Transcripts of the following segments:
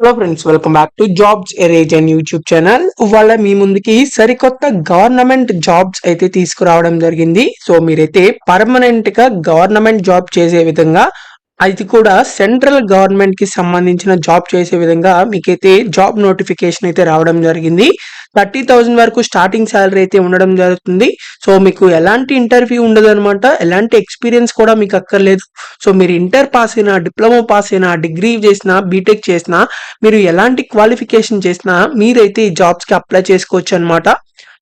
Hello friends, welcome back to jobs erase and YouTube channel. ఇవాళ మీ ముందుకి సరికొత్త government jobs అయితే తీసుకురావడం జరిగింది. సో మీరైతే పర్మనెంట్ గా గవర్నమెంట్ జాబ్ చేసే విధంగా, అది కూడా సెంట్రల్ గవర్నమెంట్ కి సంబంధించిన జాబ్ చేసే విధంగా మీకైతే జాబ్ నోటిఫికేషన్ అయితే రావడం జరిగింది. 30,000 వరకు స్టార్టింగ్ శాలరీ అయితే ఉండడం జరుగుతుంది. సో మీకు ఎలాంటి ఇంటర్వ్యూ ఉండదు అనమాట, ఎలాంటి ఎక్స్పీరియన్స్ కూడా మీకు అక్కర్లేదు. సో మీరు ఇంటర్ పాస్ అయినా, డిప్లొమా పాస్ అయినా, డిగ్రీ చేసినా, బీటెక్ చేసినా, మీరు ఎలాంటి క్వాలిఫికేషన్ చేసినా మీరైతే ఈ జాబ్స్ కి అప్లై చేసుకోవచ్చు అనమాట.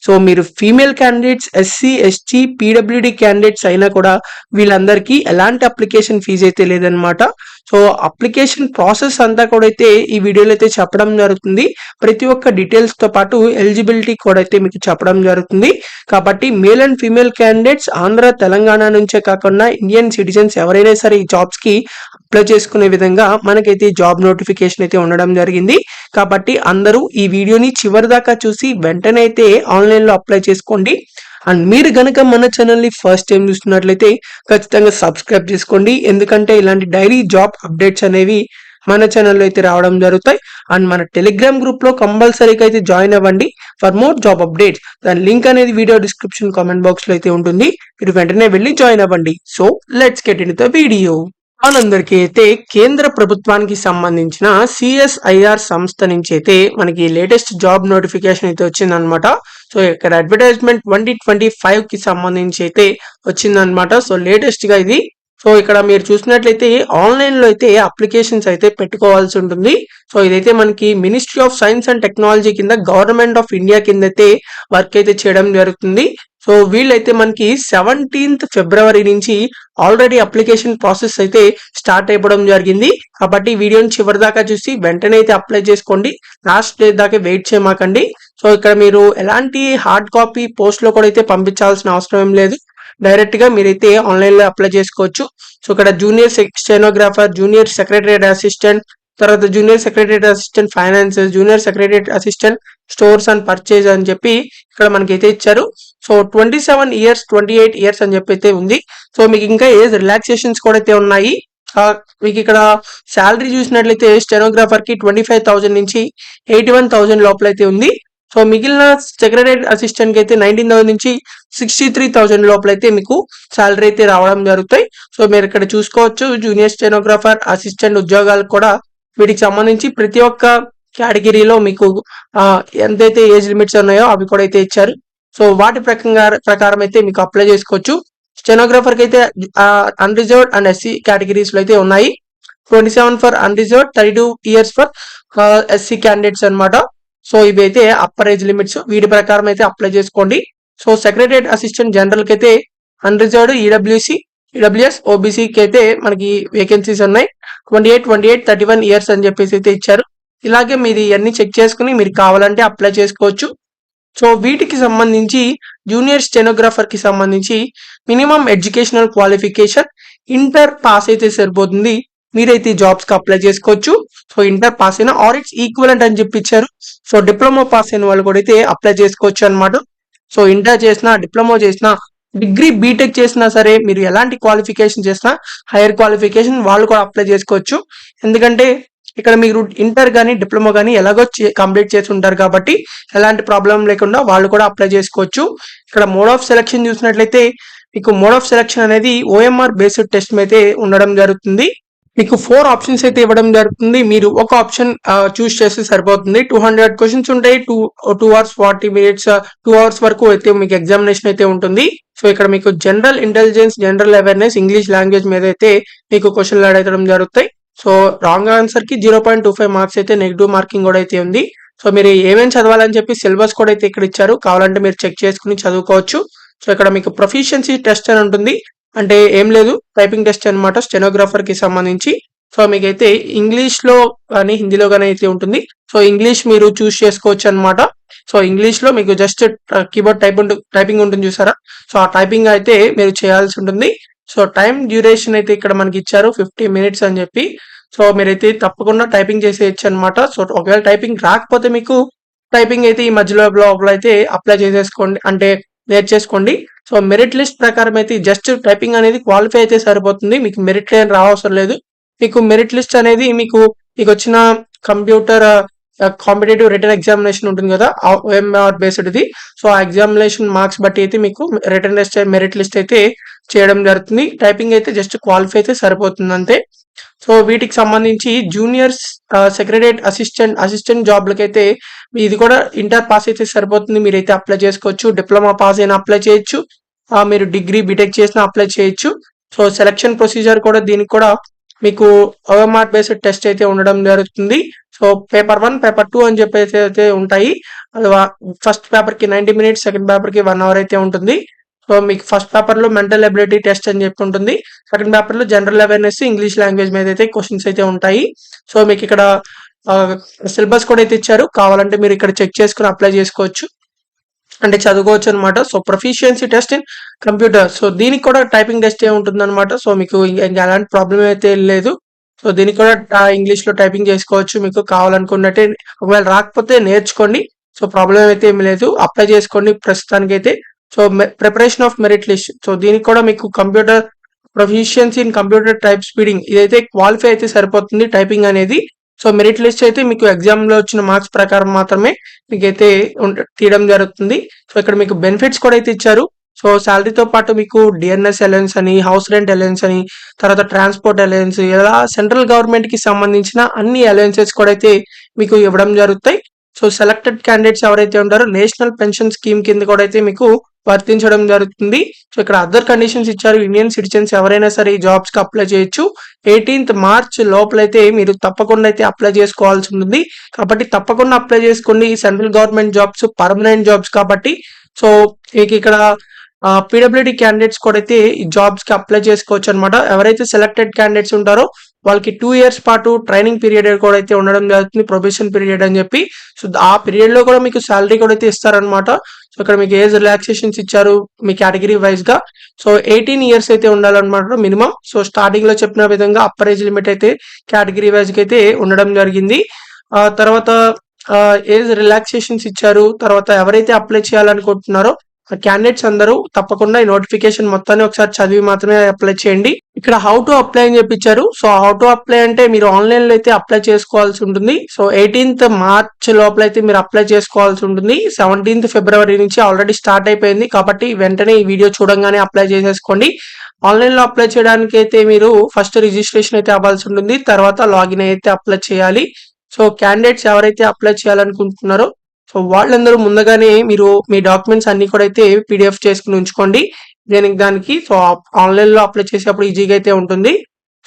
సో మీరు female candidates, SC, ST, PWD candidates అయినా కూడా వీళ్ళందరికీ ఎలాంటి అప్లికేషన్ ఫీజు అయితే లేదనమాట. సో అప్లికేషన్ ప్రాసెస్ అంతా కూడా అయితే ఈ వీడియోలో అయితే చెప్పడం జరుగుతుంది. ప్రతి ఒక్క డీటెయిల్స్ తో పాటు ఎలిజిబిలిటీ కూడా అయితే మీకు చెప్పడం జరుగుతుంది. కాబట్టి male and female candidates Andhra, Telangana నుంచే కాకుండా ఇండియన్ సిటిజన్స్ ఎవరైనా సరే ఈ జాబ్స్ కి అప్లై చేసుకునే విధంగా మనకైతే జాబ్ నోటిఫికేషన్ అయితే ఉండడం జరిగింది. కాబట్టి అందరూ ఈ వీడియోని చివరి దాకా చూసి వెంటనే అయితే ఆన్లైన్ లో అప్లై చేసుకోండి. అండ్ మీరు గనక మన ఛానల్ ని ఫస్ట్ టైం చూస్తున్నట్లయితే ఖచ్చితంగా సబ్స్క్రైబ్ చేసుకోండి. ఎందుకంటే ఇలాంటి డైలీ జాబ్ అప్డేట్స్ అనేవి మన ఛానల్లో అయితే రావడం జరుగుతాయి. అండ్ మన టెలిగ్రామ్ గ్రూప్ లో కంపల్సరీగా అయితే జాయిన్ అవ్వండి ఫర్ మోర్ జాబ్ అప్డేట్స్. దాని లింక్ అనేది వీడియో డిస్క్రిప్షన్ కామెంట్ బాక్స్ లో అయితే ఉంటుంది. మీరు వెంటనే వెళ్ళి జాయిన్ అవ్వండి. So let's get in the video. మనందరికీ అయితే కేంద్ర ప్రభుత్వానికి సంబంధించిన సిఎస్ఐఆర్ సంస్థ నుంచి అయితే మనకి లేటెస్ట్ జాబ్ నోటిఫికేషన్ అయితే వచ్చిందనమాట. సో ఇక్కడ అడ్వర్టైజ్మెంట్ 2025 కి సంబంధించి అయితే వచ్చిందనమాట. సో లేటెస్ట్ గా ఇది. సో ఇక్కడ మీరు చూసినట్లయితే ఆన్లైన్ లో అయితే అప్లికేషన్స్ అయితే పెట్టుకోవాల్సి ఉంటుంది. సో ఇదైతే మనకి ministry of science and technology కింద గవర్నమెంట్ ఆఫ్ ఇండియా కింద అయితే వర్క్ అయితే చేయడం జరుగుతుంది. సో వీళ్ళైతే మనకి 17th ఫిబ్రవరి నుంచి ఆల్రెడీ అప్లికేషన్ ప్రాసెస్ అయితే స్టార్ట్ అయిపోవడం జరిగింది. కాబట్టి వీడియోని చివరి దాకా చూసి వెంటనే అయితే అప్లై చేసుకోండి. లాస్ట్ డే దాకా వెయిట్ చేయమాకండి. సో ఇక్కడ మీరు ఎలాంటి హార్డ్ కాపీ పోస్ట్ లో కూడా అయితే పంపించాల్సిన అవసరం ఏం లేదు. డైరెక్ట్ గా మీరైతే ఆన్లైన్ లో అప్లై చేసుకోవచ్చు. సో ఇక్కడ junior stenographer, junior secretariat assistant, తర్వాత junior secretariat assistant finance, junior secretariat assistant stores and purchase అని చెప్పి ఇక్కడ మనకైతే ఇచ్చారు. సో 27 ఇయర్స్, 28 ఇయర్స్ అని చెప్పి అయితే ఉంది. సో మీకు ఇంకా ఏజ్ రిలాక్సేషన్స్ కూడా అయితే ఉన్నాయి. మీకు ఇక్కడ శాలరీ చూసినట్లయితే స్టెనోగ్రాఫర్ కి 25,000 నుంచి 81,000 లోపల అయితే ఉంది. సో మిగిలిన సెక్రటరీ అసిస్టెంట్ కి అయితే 19,000 నుంచి 63,000 లోపల అయితే మీకు శాలరీ అయితే రావడం జరుగుతాయి. సో మీరు ఇక్కడ చూసుకోవచ్చు జూనియర్ స్టెనోగ్రాఫర్ అసిస్టెంట్ ఉద్యోగాలు కూడా వీటికి సంబంధించి ప్రతి ఒక్క కేటగిరీలో మీకు ఎంతైతే ఏజ్ లిమిట్స్ ఉన్నాయో అవి కూడా అయితే ఇచ్చారు. సో వాటి ప్రకారం అయితే మీకు అప్లై చేసుకోవచ్చు. స్టెనోగ్రాఫర్ కి అయితే అన్రిజర్వ్డ్ అండ్ ఎస్సీ కేటగిరీస్ లో అయితే ఉన్నాయి. 27 for unreserved, 32 years for SC candidates అనమాట. సో ఇవి అయితే అప్పర్ ఏజ్ లిమిట్స్. వీటి ప్రకారం అయితే అప్లై చేసుకోండి. సో సెక్రటరియట్ అసిస్టెంట్ జనరల్ కి అయితే అన్రిజర్వ్డ్, ఈడబ్ల్యూఎస్, ఓబీసీకి అయితే మనకి వేకెన్సీస్ ఉన్నాయి. 28, 31 ఇయర్స్ అని చెప్పేసి అయితే ఇచ్చారు. ఇలాగే మీరు ఇవన్నీ చెక్ చేసుకుని మీరు కావాలంటే అప్లై చేసుకోవచ్చు. సో వీటికి సంబంధించి జూనియర్ స్టెనోగ్రాఫర్ కి సంబంధించి minimum educational qualification inter pass అయితే సరిపోతుంది. మీరైతే జాబ్స్ కి అప్లై చేసుకోవచ్చు. సో ఇంటర్ పాస్ అయినా ఆర్ ఇట్స్ ఈక్వలెంట్ అని చెప్పి ఇచ్చారు. సో డిప్లొమా పాస్ అయిన వాళ్ళు కూడా అయితే అప్లై చేసుకోవచ్చు అనమాట. సో ఇంటర్ చేసినా, డిప్లొమా చేసినా, డిగ్రీ బీటెక్ చేసినా సరే, మీరు ఎలాంటి క్వాలిఫికేషన్ చేసినా, హైయర్ క్వాలిఫికేషన్ వాళ్ళు కూడా అప్లై చేసుకోవచ్చు. ఎందుకంటే ఇక్కడ మీరు ఇంటర్ కానీ డిప్లొమా కానీ ఎలాగో కంప్లీట్ చేసి ఉంటారు కాబట్టి ఎలాంటి ప్రాబ్లం లేకుండా వాళ్ళు కూడా అప్లై చేసుకోవచ్చు. ఇక్కడ మోడ్ ఆఫ్ సెలక్షన్ చూసినట్లయితే మీకు మోడ్ ఆఫ్ సెలక్షన్ అనేది ఓఎంఆర్ బేస్డ్ టెస్ట్ అయితే ఉండడం జరుగుతుంది. మీకు 4 ఆప్షన్స్ అయితే ఇవ్వడం జరుగుతుంది. మీరు ఒక ఆప్షన్ చూస్ చేస్తే సరిపోతుంది. 200 క్వశ్చన్స్ ఉంటాయి. 2 hours 40 minutes, 2 hours వరకు అయితే మీకు ఎగ్జామినేషన్ అయితే ఉంటుంది. సో ఇక్కడ మీకు general intelligence, general awareness, English language మీద అయితే మీకు క్వశ్చన్లు అడగడం జరుగుతాయి. సో రాంగ్ ఆన్సర్ కి 0.25 మార్క్స్ అయితే నెగిటివ్ మార్కింగ్ కూడా అయితే ఉంది. సో మీరు ఏమేమి చదవాలని చెప్పి సిలబస్ కూడా అయితే ఇక్కడ ఇచ్చారు. కావాలంటే మీరు చెక్ చేసుకుని చదువుకోవచ్చు. సో ఇక్కడ మీకు ప్రొఫిషియన్సీ టెస్ట్ అని ఉంటుంది. అంటే ఏం లేదు, టైపింగ్ టెస్ట్ అనమాట స్టెనోగ్రాఫర్ కి సంబంధించి. సో మీకైతే ఇంగ్లీష్ లో కానీ హిందీలో కానీ అయితే ఉంటుంది. సో ఇంగ్లీష్ మీరు చూస్ చేసుకోవచ్చు అనమాట. సో ఇంగ్లీష్ లో మీకు జస్ట్ కీబోర్డ్ టైపింగ్ ఉంటుంది చూసారా. సో ఆ టైపింగ్ అయితే మీరు చేయాల్సి ఉంటుంది. సో టైం డ్యూరేషన్ అయితే ఇక్కడ మనకి ఇచ్చారు 50 minutes అని చెప్పి. సో మీరైతే తప్పకుండా టైపింగ్ చేసేయచ్చు అనమాట. సో ఒకవేళ టైపింగ్ రాకపోతే మీకు టైపింగ్ అయితే ఈ మధ్యలో అయితే అప్లై చేసేసుకోండి, అంటే నేర్చేసుకోండి. సో మెరిట్ లిస్ట్ ప్రకారం అయితే జస్ట్ టైపింగ్ అనేది క్వాలిఫై అయితే సరిపోతుంది. మీకు మెరిట్ రావసరం లేదు. మీకు మెరిట్ లిస్ట్ అనేది మీకు మీకు వచ్చిన కంప్యూటర్ కాంపిటేటివ్ రిటర్న్ ఎగ్జామినేషన్ ఉంటుంది కదా, ఓఎంఆర్ బేస్డ్ ఇది. సో ఆ ఎగ్జామినేషన్ మార్క్స్ బట్టి అయితే మీకు రిటర్న్ లిస్ట్ మెరిట్ లిస్ట్ అయితే చేయడం జరుగుతుంది. టైపింగ్ అయితే జస్ట్ క్వాలిఫై అయితే సరిపోతుంది అంతే. సో వీటికి సంబంధించి జూనియర్స్ సెక్రటరియట్ అసిస్టెంట్ జాబ్లకైతే ఇది కూడా ఇంటర్ పాస్ అయితే సరిపోతుంది. మీరైతే అప్లై చేసుకోవచ్చు. డిప్లొమా పాస్ అయినా అప్లై చేయొచ్చు. మీరు డిగ్రీ బీటెక్ చేసినా అప్లై చేయొచ్చు. సో సెలక్షన్ ప్రొసీజర్ కూడా దీనికి కూడా మీకు ఓఎంఆర్ బేస్డ్ టెస్ట్ అయితే ఉండడం జరుగుతుంది. సో పేపర్ 1, పేపర్ 2 అని చెప్పేసి అయితే ఉంటాయి. ఫస్ట్ పేపర్ కి 90 మినిట్స్, సెకండ్ పేపర్ కి 1 అవర్ అయితే ఉంటుంది. సో మీకు ఫస్ట్ పేపర్ లో మెంటల్ ఎబిలిటీ టెస్ట్ అని చెప్పి ఉంటుంది. సెకండ్ పేపర్ లో జనరల్ అవేర్నెస్, ఇంగ్లీష్ లాంగ్వేజ్ మీద అయితే క్వశ్చన్స్ అయితే ఉంటాయి. సో మీకు ఇక్కడ సిలబస్ కూడా అయితే ఇచ్చారు. కావాలంటే మీరు ఇక్కడ చెక్ చేసుకుని అప్లై చేసుకోవచ్చు, అంటే చదువుకోవచ్చు అనమాట. So proficiency test in computer, so దీనికి కూడా టైపింగ్ టెస్ట్ ఏ ఉంటుంది అనమాట. సో మీకు ఇంకా ఎలాంటి ప్రాబ్లం అయితే లేదు. సో దీనికి కూడా ఇంగ్లీష్ లో టైపింగ్ చేసుకోవచ్చు మీకు కావాలనుకున్నట్టే. ఒకవేళ రాకపోతే నేర్చుకోండి. సో ప్రాబ్లం అయితే ఏమి లేదు, అప్లై చేసుకోండి ప్రస్తుతానికి అయితే. So preparation of merit list, so దీనికి కూడా మీకు computer proficiency in computer type speeding ఇదైతే క్వాలిఫై అయితే సరిపోతుంది టైపింగ్ అనేది. సో మెరిట్ లిస్ట్ అయితే మీకు ఎగ్జామ్ లో వచ్చిన మార్క్స్ ప్రకారం మాత్రమే మీకైతే తీయడం జరుగుతుంది. సో ఇక్కడ మీకు బెనిఫిట్స్ కూడా అయితే ఇచ్చారు. సో శాలరీతో పాటు మీకు డిఎన్ఎస్ అలయన్స్ అని, హౌస్ రెంట్ అలయన్స్ అని, తర్వాత ట్రాన్స్పోర్ట్ అలయన్స్, ఇలా సెంట్రల్ గవర్నమెంట్ కి సంబంధించిన అన్ని అలయన్సెస్ కూడా అయితే మీకు ఇవ్వడం జరుగుతాయి. సో సెలెక్టెడ్ క్యాండిడేట్స్ ఎవరైతే ఉంటారో నేషనల్ పెన్షన్ స్కీమ్ కింద కూడా అయితే మీకు వర్తించడం జరుగుతుంది. సో ఇక్కడ అదర్ కండిషన్స్ ఇచ్చారు. ఇండియన్ సిటిజన్స్ ఎవరైనా సరే ఈ జాబ్స్ కి అప్లై చేయొచ్చు. 18th మార్చ్ లోపలైతే మీరు తప్పకుండా అయితే అప్లై చేసుకోవాల్సి ఉంటుంది. కాబట్టి తప్పకుండా అప్లై చేసుకోండి. Central government jobs, permanent jobs కాబట్టి. సో మీకు ఇక్కడ పీడబ్ల్యూడి క్యాండిడేట్స్ కూడా అయితే ఈ జాబ్స్ కి అప్లై చేసుకోవచ్చు అనమాట. ఎవరైతే సెలెక్టెడ్ క్యాండిడేట్స్ ఉంటారో వాళ్ళకి 2 years పాటు ట్రైనింగ్ పీరియడ్ కూడా అయితే ఉండడం జరుగుతుంది, ప్రొబేషన్ పీరియడ్ అని చెప్పి. సో ఆ పీరియడ్ లో కూడా మీకు శాలరీ కూడా అయితే ఇస్తారనమాట. సో ఇక్కడ మీకు ఏజ్ రిలాక్సేషన్స్ ఇచ్చారు మీ కేటగిరీ వైజ్ గా. సో 18 years అయితే ఉండాలన్నమాట మినిమం. సో స్టార్టింగ్ లో చెప్పిన విధంగా అప్పర్ ఏజ్ లిమిట్ అయితే కేటగిరీ వైజ్ కి అయితే ఉండడం జరిగింది. తర్వాత ఏజ్ రిలాక్సేషన్స్ ఇచ్చారు. తర్వాత ఎవరైతే అప్లై చేయాలనుకుంటున్నారో క్యాండిడేట్స్ అందరూ తప్పకుండా ఈ నోటిఫికేషన్ మొత్తాన్ని ఒకసారి చదివి మాత్రమే అప్లై చేయండి. ఇక్కడ హౌ టు అప్లై అని చెప్పించారు. సో హౌ టు అప్లై అంటే మీరు ఆన్లైన్ లో అయితే అప్లై చేసుకోవాల్సి ఉంటుంది. సో 18th మార్చ్ లోపల అయితే మీరు అప్లై చేసుకోవాల్సి ఉంటుంది. 17th ఫిబ్రవరి నుంచి ఆల్రెడీ స్టార్ట్ అయిపోయింది కాబట్టి వెంటనే ఈ వీడియో చూడంగానే అప్లై చేసేసుకోండి. ఆన్లైన్ లో అప్లై చేయడానికి అయితే మీరు ఫస్ట్ రిజిస్ట్రేషన్ అయితే అవ్వాల్సి ఉంటుంది, తర్వాత లాగిన్ అయితే అప్లై చేయాలి. సో క్యాండిడేట్స్ ఎవరైతే అప్లై చేయాలనుకుంటున్నారో సో వాళ్ళందరూ ముందుగానే మీరు మీ డాక్యుమెంట్స్ అన్ని కూడా అయితే పీడిఎఫ్ చేసుకుని ఉంచుకోండి దానికి. సో ఆన్లైన్ లో అప్లై చేసేటప్పుడు ఈజీగా అయితే ఉంటుంది.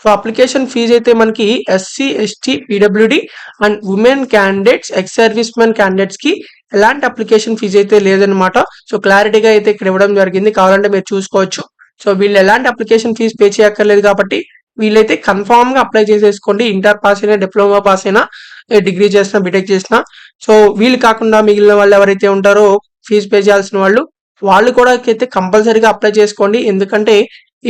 సో అప్లికేషన్ ఫీజు అయితే మనకి SC, ST, PWD and women candidates, ex service men candidates కి ఎలాంటి అప్లికేషన్ ఫీజు అయితే లేదనమాట. సో క్లారిటీగా అయితే ఇక్కడ ఇవ్వడం జరిగింది, కావాలంటే మీరు చూసుకోవచ్చు. సో వీళ్ళు ఎలాంటి అప్లికేషన్ ఫీజు పే చేయక్కర్లేదు కాబట్టి వీళ్ళైతే కన్ఫామ్ గా అప్లై చేసేసుకోండి. ఇంటర్ పాస్ అయినా, డిప్లొమా పాస్ అయినా, డిగ్రీ చేసినా, బీటెక్ చేసినా. సో వీళ్ళు కాకుండా మిగిలిన వాళ్ళు ఎవరైతే ఉంటారో ఫీజు పే చేయాల్సిన వాళ్ళు కూడా అయితే కంపల్సరీగా అప్లై చేసుకోండి. ఎందుకంటే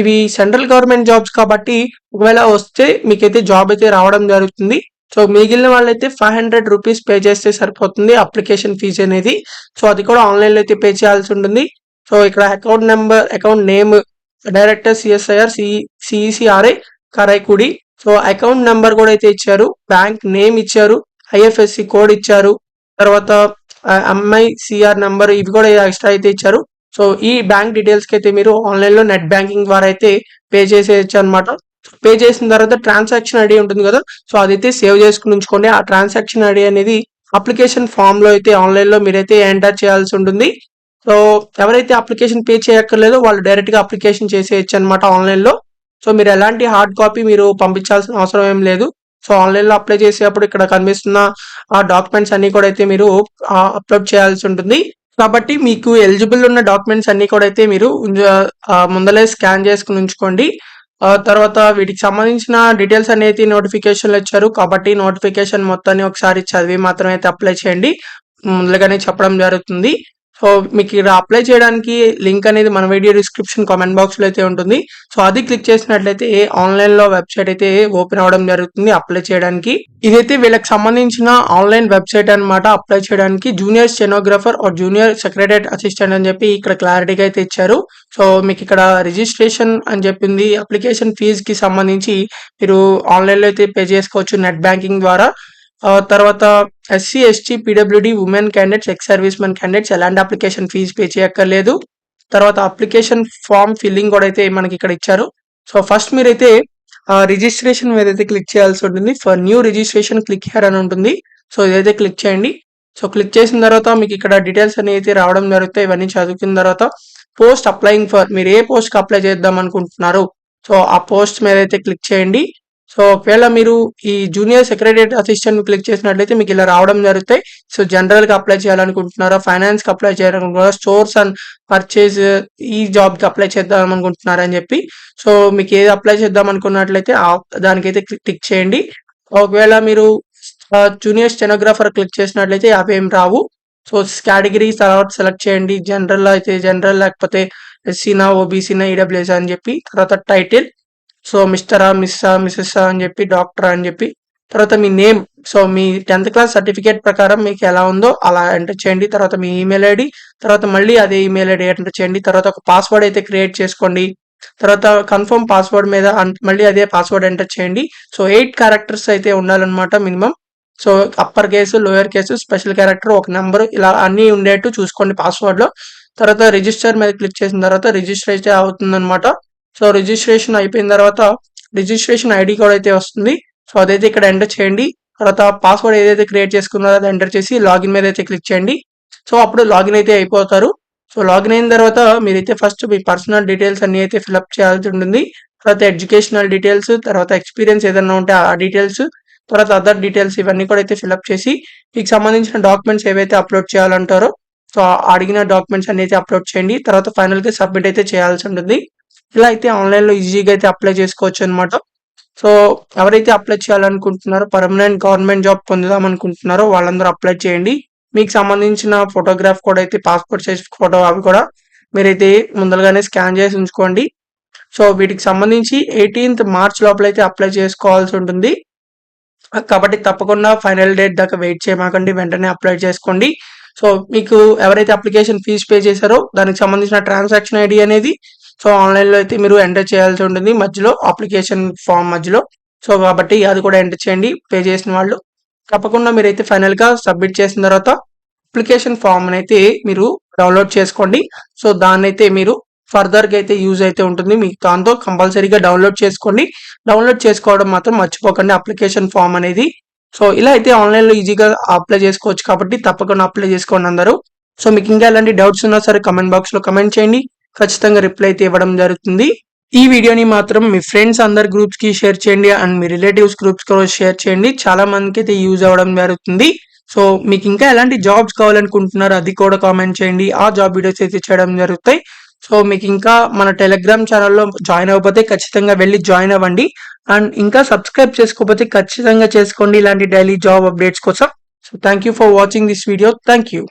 ఇవి సెంట్రల్ గవర్నమెంట్ జాబ్స్ కాబట్టి ఒకవేళ వస్తే మీకైతే జాబ్ అయితే రావడం జరుగుతుంది. సో మిగిలిన వాళ్ళైతే 500 రూపీస్ పే చేస్తే సరిపోతుంది అప్లికేషన్ ఫీజు అనేది. సో అది కూడా ఆన్లైన్ లో అయితే పే చేయాల్సి ఉంటుంది. సో ఇక్కడ account number, account name, director CSIR, CECRI Karaikudi. So account number కూడా అయితే ఇచ్చారు, బ్యాంక్ నేమ్ ఇచ్చారు, ఐఎఫ్ఎస్సి కోడ్ ఇచ్చారు, తర్వాత ఎంఐసిఆర్ నెంబర్ ఇవి కూడా ఎక్స్ట్రా అయితే ఇచ్చారు. సో ఈ బ్యాంక్ డీటెయిల్స్ కి అయితే మీరు ఆన్లైన్ లో నెట్ బ్యాంకింగ్ ద్వారా అయితే పే చేసేయచ్చు అనమాట. పే చేసిన తర్వాత ట్రాన్సాక్షన్ ఐడి ఉంటుంది కదా, సో అదైతే సేవ్ చేసుకుని ఉంచుకోండి. ఆ ట్రాన్సాక్షన్ ఐడి అనేది అప్లికేషన్ ఫామ్ లో అయితే ఆన్లైన్ లో మీరైతే ఎంటర్ చేయాల్సి ఉంటుంది. సో ఎవరైతే అప్లికేషన్ పే చేయక్కర్లేదో వాళ్ళు డైరెక్ట్ గా అప్లికేషన్ చేసేయచ్చు అనమాట ఆన్లైన్ లో. సో మీరు ఎలాంటి హార్డ్ కాపీ మీరు పంపించాల్సిన అవసరం ఏం లేదు. సో ఆన్లైన్ లో అప్లై చేసేటప్పుడు ఇక్కడ కనిపిస్తున్న ఆ డాక్యుమెంట్స్ అన్ని కూడా అయితే మీరు అప్లోడ్ చేయాల్సి ఉంటుంది. కాబట్టి మీకు ఎలిజిబుల్ ఉన్న డాక్యుమెంట్స్ అన్ని కూడా అయితే మీరు ముందలే స్కాన్ చేసుకుని ఉంచుకోండి. తర్వాత వీటికి సంబంధించిన డీటెయిల్స్ అనేది నోటిఫికేషన్లు ఇచ్చారు కాబట్టి నోటిఫికేషన్ మొత్తాన్ని ఒకసారి చదివి మాత్రమే అయితే అప్లై చేయండి, ముందుగానే చెప్పడం జరుగుతుంది. సో మీకు ఇక్కడ అప్లై చేయడానికి లింక్ అనేది మన వీడియో డిస్క్రిప్షన్ కామెంట్ బాక్స్ లో అయితే ఉంటుంది. సో అది క్లిక్ చేసినట్లయితే ఆన్లైన్ లో వెబ్సైట్ అయితే ఓపెన్ అవడం జరుగుతుంది అప్లై చేయడానికి. ఇదైతే వీళ్ళకి సంబంధించిన ఆన్లైన్ వెబ్సైట్ అన్నమాట. అప్లై చేయడానికి junior stenographer or junior secretary assistant అని చెప్పి ఇక్కడ క్లారిటీగా అయితే ఇచ్చారు. సో మీకు ఇక్కడ రిజిస్ట్రేషన్ అని చెప్పింది. అప్లికేషన్ ఫీజ్ కి సంబంధించి మీరు ఆన్లైన్ లో అయితే పే చేసుకోవచ్చు నెట్ బ్యాంకింగ్ ద్వారా. తర్వాత SC ST PWD women candidates ex service men candidates ఎలాంటి అప్లికేషన్ ఫీజు పే చేయక్కర్లేదు. తర్వాత అప్లికేషన్ ఫామ్ ఫిల్లింగ్ కూడా అయితే మనకి ఇక్కడ ఇచ్చారు. సో ఫస్ట్ మీరైతే రిజిస్ట్రేషన్ మీద అయితే క్లిక్ చేయాల్సి ఉంటుంది. For new registration click here అని ఉంటుంది. సో ఇదైతే క్లిక్ చేయండి. సో క్లిక్ చేసిన తర్వాత మీకు ఇక్కడ డీటెయిల్స్ అనేవి అయితే రావడం జరుగుతాయి. ఇవన్నీ చదువుకున్న తర్వాత పోస్ట్ అప్లయింగ్ ఫర్, మీరు ఏ పోస్ట్ కి అప్లై చేద్దాం అనుకుంటున్నారు సో ఆ పోస్ట్ మీద అయితే క్లిక్ చేయండి. సో ఒకవేళ మీరు ఈ జూనియర్ సెక్రటరీ అసిస్టెంట్ క్లిక్ చేసినట్లయితే మీకు ఇలా రావడం జరుగుతాయి. సో జనరల్ కి అప్లై చేయాలనుకుంటున్నారా, ఫైనాన్స్ కి అప్లై చేయాలనుకుంటున్నారా, స్టోర్స్ అండ్ పర్చేజ్ ఈ జాబ్ కి అప్లై చేద్దాం అనుకుంటున్నారా అని చెప్పి. సో మీకు ఏది అప్లై చేద్దాం అనుకున్నట్లయితే దానికైతే క్లిక్ చేయండి. ఒకవేళ మీరు జూనియర్ స్టెనోగ్రాఫర్ క్లిక్ చేసినట్లయితే అవి ఏం రావు. సో కేటగిరీ తర్వాత సెలెక్ట్ చేయండి. జనరల్ అయితే జనరల్, లేకపోతే ఎస్సీనా, ఓబీసీనా, ఈడబ్ల్యూఎస్ అని చెప్పి. తర్వాత టైటిల్, సో మిస్టరా, మిస్సా, మిసెస్ అని చెప్పి, డాక్టర్ అని చెప్పి. తర్వాత మీ నేమ్, సో మీ 10th క్లాస్ సర్టిఫికేట్ ప్రకారం మీకు ఎలా ఉందో అలా ఎంటర్ చేయండి. తర్వాత మీ ఈమెయిల్ ఐడి, తర్వాత మళ్ళీ అదే ఈమెయిల్ ఐడి ఎంటర్ చేయండి. తర్వాత ఒక పాస్వర్డ్ అయితే క్రియేట్ చేసుకోండి. తర్వాత కన్ఫర్మ్ పాస్వర్డ్ మీద మళ్ళీ అదే పాస్వర్డ్ ఎంటర్ చేయండి. సో 8 క్యారెక్టర్స్ అయితే ఉండాలన్నమాట minimum. So upper case, lower case, special character, ఒక నెంబర్, ఇలా అన్ని ఉండేట్టు చూసుకోండి పాస్వర్డ్ లో. తర్వాత రిజిస్టర్ మీద క్లిక్ చేసిన తర్వాత రిజిస్టర్ అయితే అవుతుంది అనమాట. సో రిజిస్ట్రేషన్ అయిపోయిన తర్వాత రిజిస్ట్రేషన్ ఐడి కోడ్ అయితే వస్తుంది. సో అదైతే ఇక్కడ ఎంటర్ చేయండి. తర్వాత పాస్వర్డ్ ఏదైతే క్రియేట్ చేసుకున్నారో అది ఎంటర్ చేసి లాగిన్ మీద అయితే క్లిక్ చేయండి. సో అప్పుడు లాగిన్ అయితే అయిపోతారు. సో లాగిన్ అయిన తర్వాత మీరైతే ఫస్ట్ మీ పర్సనల్ డీటెయిల్స్ అన్ని అయితే ఫిల్అప్ చేయాల్సి ఉంటుంది. తర్వాత ఎడ్యుకేషనల్ డీటెయిల్స్, తర్వాత ఎక్స్పీరియన్స్ ఏదైనా ఉంటే ఆ డీటెయిల్స్, తర్వాత అదర్ డీటెయిల్స్ ఇవన్నీ కూడా అయితే ఫిల్అప్ చేసి మీకు సంబంధించిన డాక్యుమెంట్స్ ఏవైతే అప్లోడ్ చేయాలంటారో సో అడిగిన డాక్యుమెంట్స్ అన్ని అయితే అప్లోడ్ చేయండి. తర్వాత ఫైనల్ గా సబ్మిట్ అయితే చేయాల్సి ఉంటుంది. ఇలా అయితే ఆన్లైన్ లో ఈజీగా అయితే అప్లై చేసుకోవచ్చు అనమాట. సో ఎవరైతే అప్లై చేయాలనుకుంటున్నారో, పర్మనెంట్ గవర్నమెంట్ జాబ్ పొందుదాం అనుకుంటున్నారో వాళ్ళందరూ అప్లై చేయండి. మీకు సంబంధించిన ఫోటోగ్రాఫ్ కూడా అయితే పాస్పోర్ట్ సైజ్ ఫోటో అవి కూడా మీరైతే ముందరగానే స్కాన్ చేసి ఉంచుకోండి. సో వీటికి సంబంధించి 18th మార్చ్ లోపల అయితే అప్లై చేసుకోవాల్సి ఉంటుంది. కాబట్టి తప్పకుండా ఫైనల్ డేట్ దాకా వెయిట్ చేయమాకండి, వెంటనే అప్లై చేసుకోండి. సో మీకు ఎవరైతే అప్లికేషన్ ఫీజు పే చేశారో దానికి సంబంధించిన ట్రాన్సాక్షన్ ఐడి అనేది సో ఆన్లైన్ లో అయితే మీరు ఎంటర్ చేయాల్సి ఉంటుంది మధ్యలో, అప్లికేషన్ ఫామ్ మధ్యలో. సో కాబట్టి అది కూడా ఎంటర్ చేయండి పే చేసిన వాళ్ళు. తప్పకుండా మీరైతే ఫైనల్ గా సబ్మిట్ చేసిన తర్వాత అప్లికేషన్ ఫామ్ అయితే మీరు డౌన్లోడ్ చేసుకోండి. సో దాన్ని అయితే మీరు ఫర్దర్ గా అయితే యూజ్ అయితే ఉంటుంది. మీకు దాంతో కంపల్సరీగా డౌన్లోడ్ చేసుకోండి. డౌన్లోడ్ చేసుకోవడం మాత్రం మర్చిపోకండి అప్లికేషన్ ఫామ్ అనేది. సో ఇలా అయితే ఆన్లైన్ లో ఈజీగా అప్లై చేసుకోవచ్చు కాబట్టి తప్పకుండా అప్లై చేసుకోండి అందరూ. సో మీకు ఇంకా ఎలాంటి డౌట్స్ ఉన్నా సరే కమెంట్ బాక్స్ లో కమెంట్ చేయండి, ఖచ్చితంగా రిప్లై అయితే ఇవ్వడం జరుగుతుంది. ఈ వీడియోని మాత్రం మీ ఫ్రెండ్స్ అందరి గ్రూప్స్ కి షేర్ చేయండి అండ్ మీ రిలేటివ్స్ గ్రూప్స్ కూడా షేర్ చేయండి. చాలా మందికి అయితే యూజ్ అవ్వడం జరుగుతుంది. సో మీకు ఇంకా ఎలాంటి జాబ్స్ కావాలనుకుంటున్నారో అది కూడా కామెంట్ చేయండి, ఆ జాబ్ వీడియోస్ అయితే చేయడం జరుగుతాయి. సో మీకు ఇంకా మన టెలిగ్రామ్ ఛానల్లో జాయిన్ అవ్వకపోతే ఖచ్చితంగా వెళ్ళి జాయిన్ అవ్వండి. అండ్ ఇంకా సబ్స్క్రైబ్ చేసుకోకపోతే ఖచ్చితంగా చేసుకోండి ఇలాంటి డైలీ జాబ్ అప్డేట్స్ కోసం. So thank you for watching this video. Thank you.